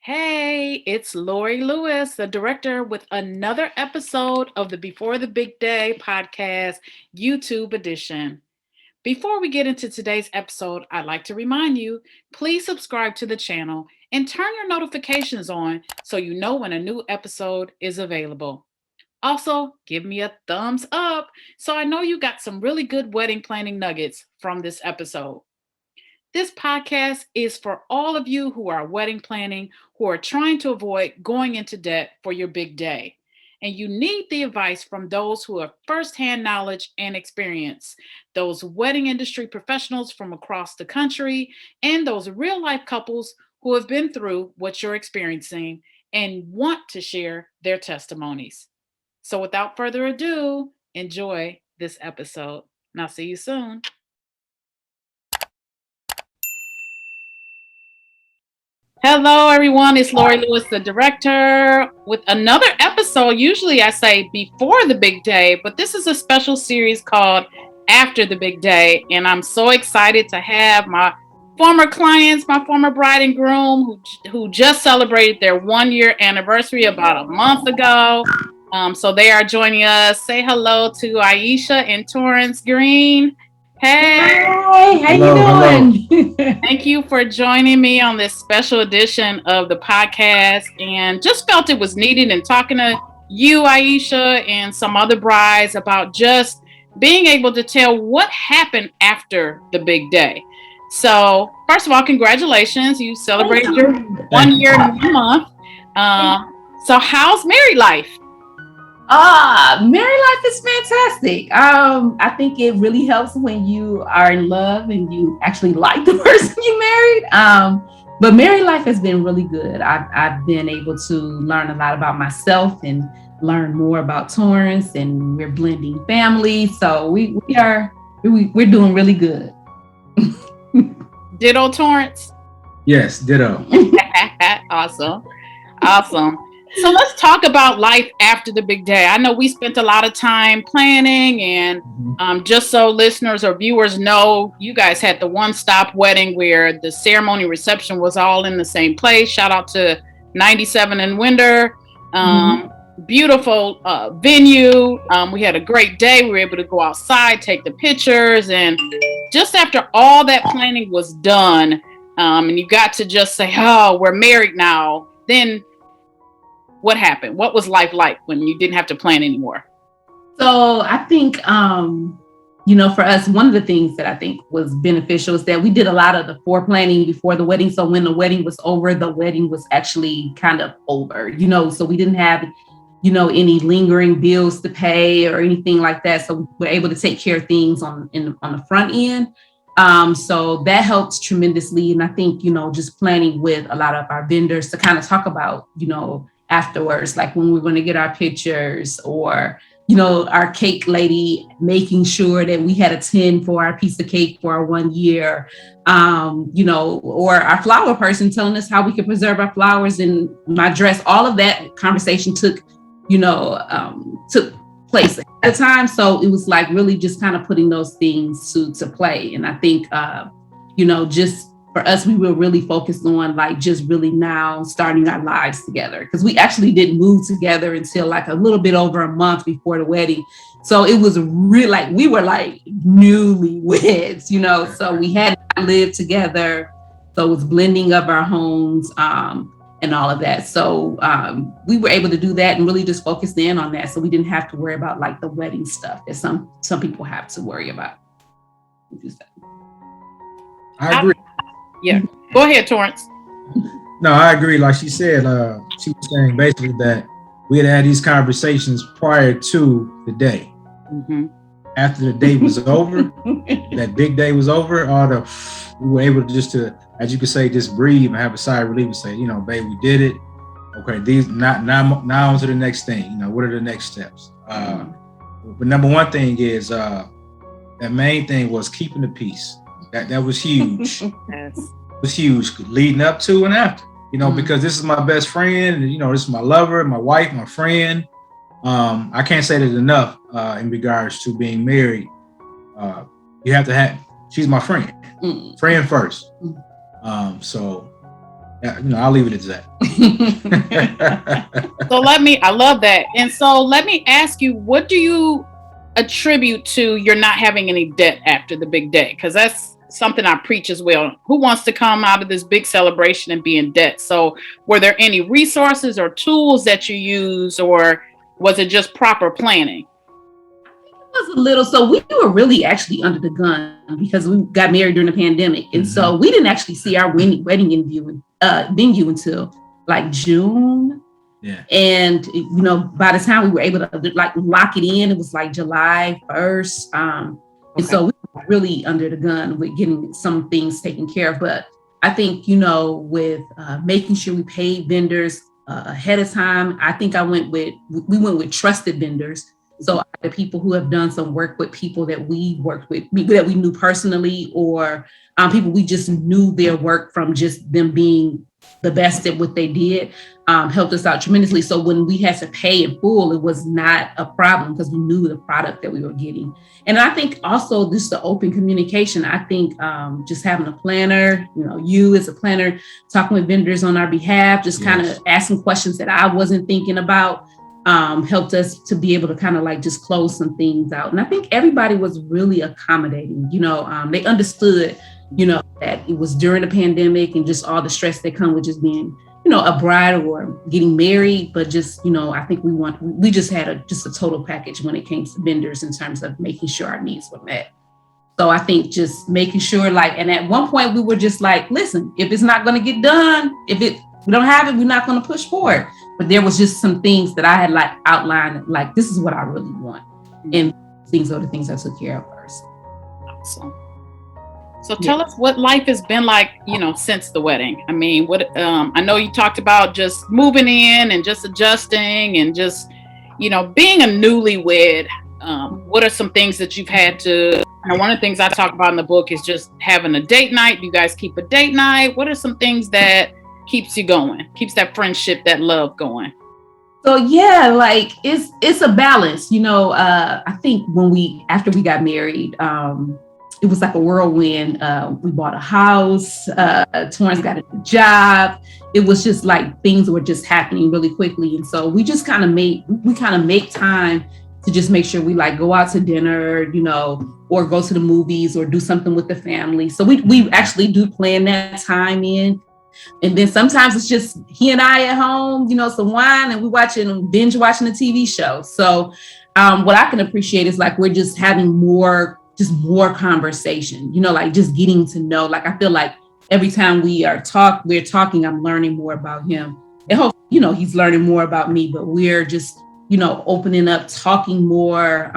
Hey, it's Lori Lewis, the director, with another episode of the Before the Big Day podcast, YouTube edition. Before we get into today's episode, I'd like to remind you, please subscribe to the channel and turn your notifications on so you know when a new episode is available. Also, give me a thumbs up so I know you got some really good wedding planning nuggets from this episode. This podcast is for all of you who are wedding planning, who are trying to avoid going into debt for your big day. And you need the advice from those who have firsthand knowledge and experience, those wedding industry professionals from across the country, and those real life couples who have been through what you're experiencing and want to share their testimonies. So without further ado, enjoy this episode. And I'll see you soon. Hello, everyone. It's Lori Lewis, the director, with another episode. Usually I say before the big day, but this is a special series called After the Big Day. And I'm so excited to have my former clients, my former bride and groom, who just celebrated their 1 year anniversary about a month ago. So they are joining us. Say hello to Aisha and Torrence Green. Hey. Hi, how you doing? Thank you for joining me on this special edition of the podcast, and just felt it was needed in talking to you, Aisha, and some other brides about just being able to tell what happened after the big day. So, first of all, congratulations. You celebrated your 1 year and 1 month. So how's married life? Married life is fantastic. I think it really helps when you are in love and you actually like the person you married. But married life has been really good. I've been able to learn a lot about myself and learn more about Torrance, and we're blending families. So we're doing really good. Ditto, Torrance? Yes, ditto. Awesome. So let's talk about life after the big day. I know we spent a lot of time planning, and just so listeners or viewers know, you guys had the one-stop wedding where the ceremony reception was all in the same place. Shout out to 97 in Winder. Beautiful venue. We had a great day. We were able to go outside, take the pictures, and just after all that planning was done, and you got to just say, oh, we're married now, then what happened? What was life like when you didn't have to plan anymore? So I think, for us, one of the things that I think was beneficial is that we did a lot of the foreplanning before the wedding. So when the wedding was over, the wedding was actually kind of over, so we didn't have, any lingering bills to pay or anything like that. So we were able to take care of things on the front end. So that helps tremendously. And I think, just planning with a lot of our vendors to kind of talk about, afterwards, like when we're going to get our pictures, or our cake lady making sure that we had a tin for our piece of cake for our 1 year, or our flower person telling us how we could preserve our flowers in my dress. All of that conversation took place at the time. So it was like really just kind of putting those things to play. And I think, just for us, we were really focused on like just really now starting our lives together, because we actually didn't move together until like a little bit over a month before the wedding. So it was really like we were like newlyweds, so we had to live together. So it was blending of our homes and all of that. So we were able to do that and really just focus in on that. So we didn't have to worry about like the wedding stuff that some people have to worry about. I agree. Yeah. Go ahead, Torrance. No, I agree. Like she said, she was saying basically that we had these conversations prior to the day. After the day was over, that big day was over, we were able to just as you could say, just breathe and have a sigh of relief and say, babe, we did it. Okay, these now on to the next thing. What are the next steps? But number one thing is that main thing was keeping the peace. That was huge. Yes. It was huge leading up to and after, because this is my best friend, and, this is my lover, my wife, my friend. I can't say that enough in regards to being married. You have to have, she's my friend, friend first. So, I'll leave it at that. I love that. And so let me ask you, what do you attribute to you're not having any debt after the big day? Because that's something I preach as well. Who wants to come out of this big celebration and be in debt? So were there any resources or tools that you used, or was it just proper planning? Was a little, so we were really actually under the gun because we got married during the pandemic, and so we didn't actually see our wedding venue until like June. Yeah. And by the time we were able to like lock it in, it was like July 1st. And so we were really under the gun with getting some things taken care of. But I think with making sure we paid vendors ahead of time, I think we went with trusted vendors. So the people who have done some work with people that we worked with, that we knew personally, or people we just knew their work from just them being the best at what they did, helped us out tremendously. So when we had to pay in full, it was not a problem because we knew the product that we were getting. And I think also just the open communication. I think just having a planner, you as a planner, talking with vendors on our behalf, just kind of asking questions that I wasn't thinking about. Helped us to be able to kind of like just close some things out. And I think everybody was really accommodating. They understood, that it was during the pandemic and just all the stress that come with just being, a bride or getting married. But just, I think we just had a total package when it came to vendors in terms of making sure our needs were met. So I think just making sure and at one point we were just like, listen, if it's not going to get done, we don't have it, we're not going to push forward. But there was just some things that I had outlined, this is what I really want. And things are the things I took care of first. Awesome. So tell us what life has been like, since the wedding. I mean, I know you talked about just moving in and just adjusting and just, being a newlywed. What are some things that you've had to, one of the things I talk about in the book is just having a date night. You guys keep a date night. What are some things that keeps you going, keeps that friendship, that love going? So it's a balance. I think after we got married, it was like a whirlwind. We bought a house, Torrence got a new job. It was just like things were just happening really quickly. And so we just kind of make time to just make sure we go out to dinner, or go to the movies or do something with the family. So we actually do plan that time in. And then sometimes it's just he and I at home, some wine, and we binge watching a TV show. So what I can appreciate is we're just having more conversation, just getting to know. I feel like every time we're talking, I'm learning more about him. And hopefully, he's learning more about me, but we're just, opening up, talking more,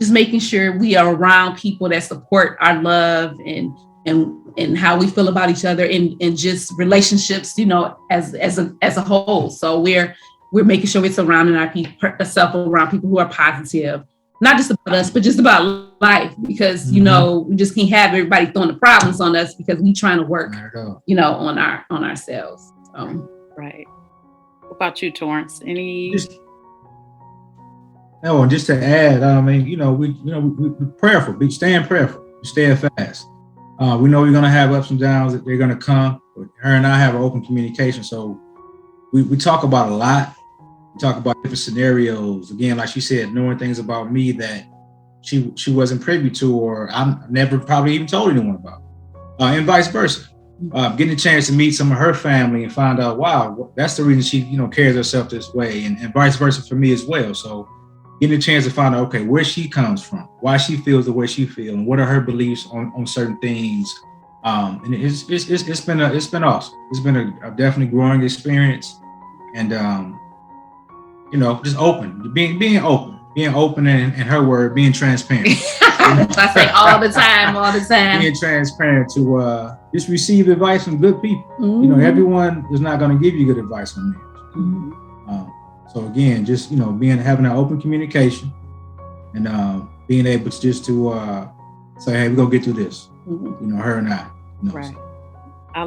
just making sure we are around people that support our love and how we feel about each other and just relationships, as a whole. So we're making sure we're surrounding ourselves around people who are positive, not just about us, but just about life, because, we just can't have everybody throwing the problems on us because we trying to work, on ourselves. Right. What about you, Torrence? Just to add, we're prayerful, staying prayerful, staying fast. We know we're going to have ups and downs, that they're going to come. But her and I have an open communication. So we talk about a lot. We talk about different scenarios. Again, like she said, knowing things about me that she wasn't privy to, or I never probably even told anyone about. And vice versa. Getting a chance to meet some of her family and find out, wow, that's the reason she, carries herself this way, and vice versa for me as well. So getting a chance to find out, okay, where she comes from, why she feels the way she feels, and what are her beliefs on certain things. And it's been awesome. It's been a definitely growing experience, and just open, being open, and her word, being transparent. I say all the time. Being transparent to just receive advice from good people. Mm-hmm. Everyone is not going to give you good advice on marriage. Mm-hmm. So again, just having that open communication, and being able to just to say, hey, we're gonna get through this. Mm-hmm. Her and I. Right. I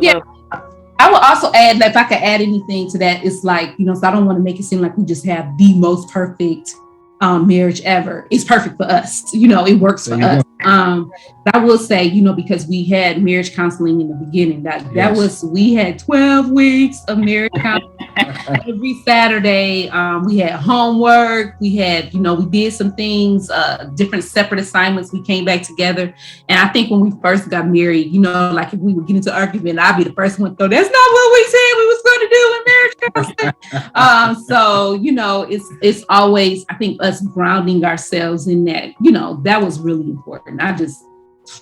would also add that if I could add anything to that, it's so I don't want to make it seem like we just have the most perfect marriage ever. It's perfect for us. It works for us. I will say, because we had marriage counseling in the beginning, we had 12 weeks of marriage counseling every Saturday. We had homework. We had, we did some things, different separate assignments. We came back together. And I think when we first got married, like if we would get into argument, I'd be the first one to throw, that's not what we said we was going to do in marriage counseling. So, it's always, I think, us grounding ourselves in that, that was really important. I just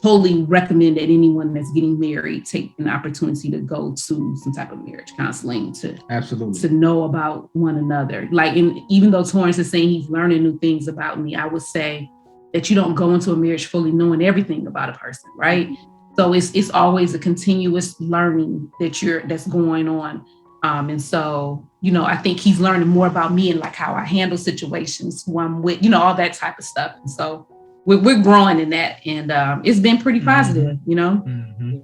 totally recommend that anyone that's getting married take an opportunity to go to some type of marriage counseling to know about one another. Like, even though Torrence is saying he's learning new things about me, I would say that you don't go into a marriage fully knowing everything about a person, right? So it's always a continuous learning that's going on. And so, I think he's learning more about me and like how I handle situations, who I'm with, all that type of stuff. And so we're growing in that, and it's been pretty positive, Mm-hmm.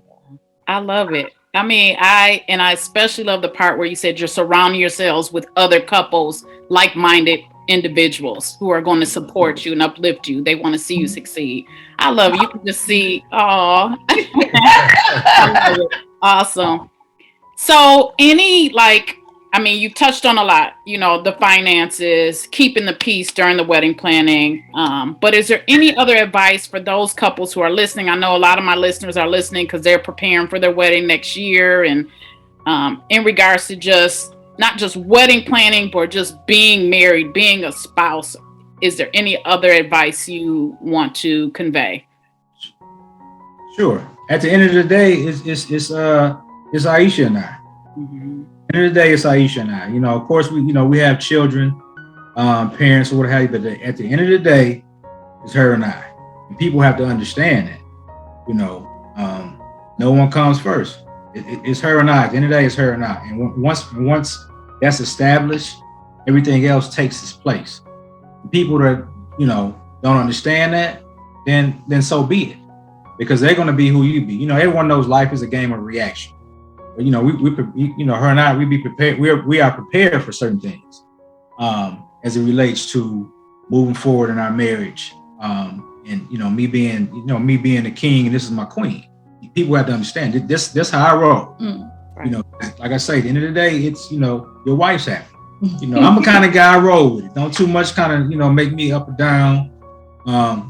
I love it. I mean, I especially love the part where you said you're surrounding yourselves with other couples, like-minded individuals who are going to support you and uplift you. They want to see you succeed. I love it. You can just see, I love it. Awesome. So you touched on a lot, the finances, keeping the peace during the wedding planning. But is there any other advice for those couples who are listening? I know a lot of my listeners are listening because they're preparing for their wedding next year. And in regards to just not just wedding planning, but just being married, being a spouse, is there any other advice you want to convey? Sure. At the end of the day, it's Aisha and I. Mm-hmm. At the end of the day, it's Aisha and I. Of course, we have children, parents, or what have you, but at the end of the day, it's her and I. And people have to understand that. No one comes first. It's her and I. At the end of the day, it's her and I. And once that's established, everything else takes its place. People that don't understand that, then so be it, because they're going to be who you be. Everyone knows life is a game of reaction. But her and I, we be prepared. We are prepared for certain things as it relates to moving forward in our marriage. And me being the king and this is my queen. People have to understand this how I roll. Right. Like I say, at the end of the day, it's your wife's happy. I'm the kind of guy I roll with it. Don't too much kind of make me up or down.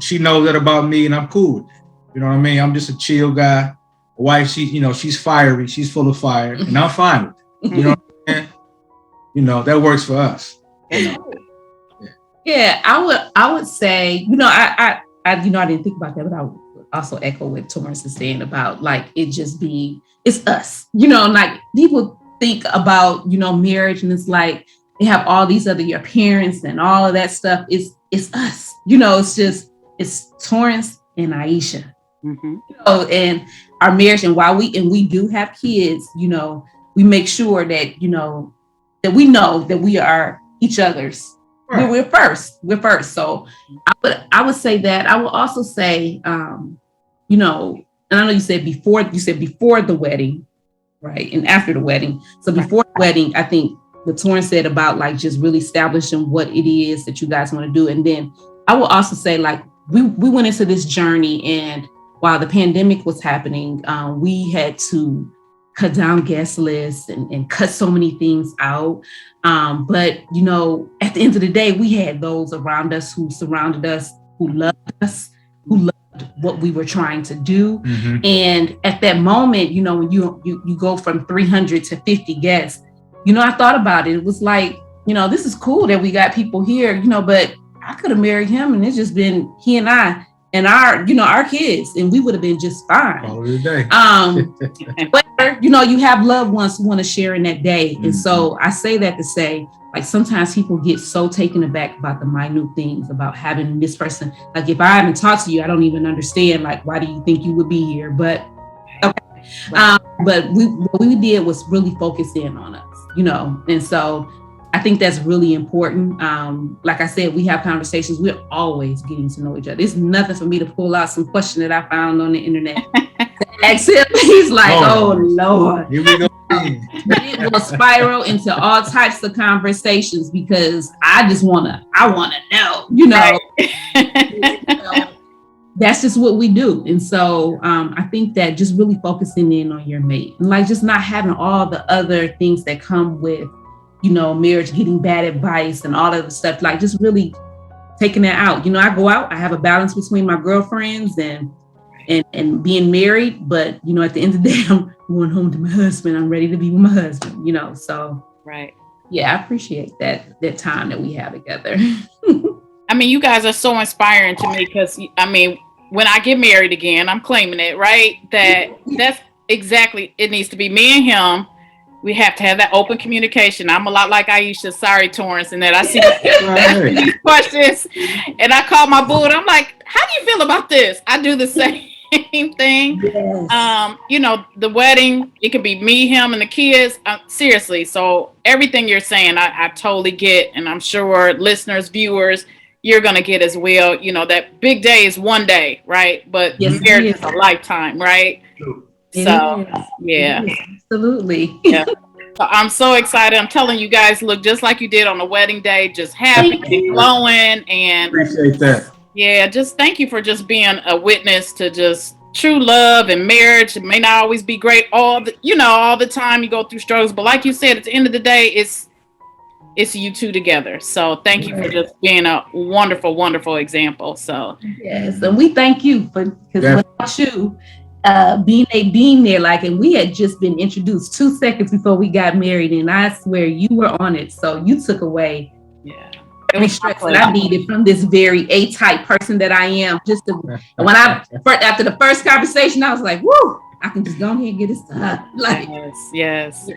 She knows that about me, and I'm cool with it. You know what I mean? I'm just a chill guy. Wife, she's fiery, she's full of fire, and I'm fine with it. You know what I'm saying? That works for us. Yeah, I would say, I didn't think about that, but I would also echo what Torrence is saying about like it just being, it's us. Like people think about, marriage, and it's like they have all these other your parents and all of that stuff. It's us. It's Torrence and Aisha. Mm-hmm. And our marriage, and while we do have kids, we make sure that that we know that we are each other's. Right. We're first. So I would say that. I will also say, and I know you said before the wedding, right, and after the wedding. So before the wedding, I think what Torrence said about like just really establishing what it is that you guys want to do, and then I will also say like we went into this journey, and while the pandemic was happening, we had to cut down guest lists and cut so many things out. But, at the end of the day, we had those around us who surrounded us, who loved us, who loved what we were trying to do. Mm-hmm. And at that moment, when you go from 300 to 50 guests, I thought about it. It was like, this is cool that we got people here, but I could have married him and it's just been he and I. And our kids, and we would have been just fine. All of the day. But you have loved ones who want to share in that day. Mm-hmm. And so I say that to say, like, sometimes people get so taken aback about the minute things, about having this person. Like, if I haven't talked to you, I don't even understand, like, why do you think you would be here? But okay. But what we did was really focus in on us, and so I think that's really important. Like I said, we have conversations. We're always getting to know each other. It's nothing for me to pull out some question that I found on the internet. Except he's like, oh Lord. Here we go. It will spiral into all types of conversations because I want to know, that's just what we do. And so I think that just really focusing in on your mate and like just not having all the other things that come with, marriage, getting bad advice and all of the stuff, like just really taking that out. I go out, I have a balance between my girlfriends and being married. But, at the end of the day, I'm going home to my husband. I'm ready to be with my husband, so. Right. Yeah, I appreciate that time that we have together. I mean, you guys are so inspiring to me because, when I get married again, I'm claiming it, right? That's exactly, it needs to be me and him. We have to have that open communication. I'm a lot like Aisha, sorry, Torrence, and that I see these questions and I call my boo and I'm like, how do you feel about this? I do the same thing. Yes. The wedding, it could be me, him, and the kids. Seriously. So everything you're saying, I totally get. And I'm sure listeners, viewers, you're going to get as well. That big day is one day, right? But marriage is a lifetime, right? So, yeah. Absolutely. Yeah. So I'm so excited. I'm telling you guys, look just like you did on the wedding day, just happy and glowing. And appreciate that. Yeah, just thank you for just being a witness to just true love and marriage. It may not always be great all the time. You go through struggles, but like you said, at the end of the day, it's you two together. So thank you for just being a wonderful, wonderful example. So yes, and we thank you because without you being there, and we had just been introduced 2 seconds before we got married, and I swear you were on it. So you took away. Yeah. It was stress that I needed from this very A-type person that I am. After the first conversation, I was like, "Woo! I can just go ahead and get it started." Yes.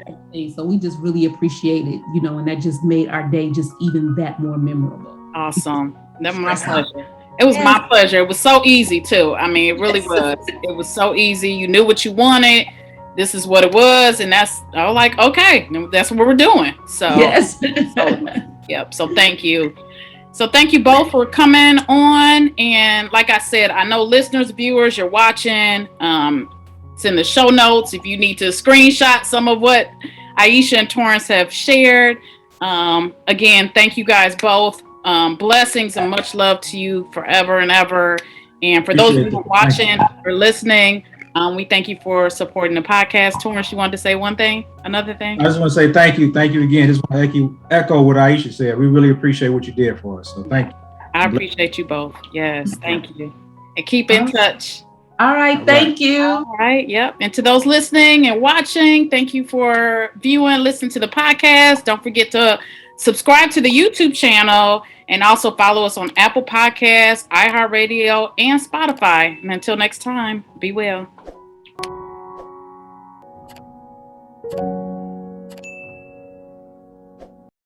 So we just really appreciate it, and that just made our day just even that more memorable. Awesome. That was my pleasure. It was my pleasure. It was so easy too. I mean, it really was. It was so easy. You knew what you wanted. This is what it was, and I was like, okay, that's what we're doing. So yes. Yep. So thank you. So thank you both for coming on. And like I said, I know listeners, viewers, you're watching. It's in the show notes if you need to screenshot some of what Aisha and Torrence have shared. Again, thank you guys both. Blessings and much love to you forever and ever. And for those of you who are watching or listening, we thank you for supporting the podcast. Torrence, you wanted to say another thing? I just want to say thank you. Thank you again. Just want to echo what Aisha said. We really appreciate what you did for us. So thank you. I appreciate you both. Yes, thank you. And keep in touch. All right. Thank you. All right. Yep. And to those listening and watching, thank you for viewing, listening to the podcast. Don't forget to subscribe to the YouTube channel and also follow us on Apple Podcasts, iHeartRadio, and Spotify. And until next time, be well.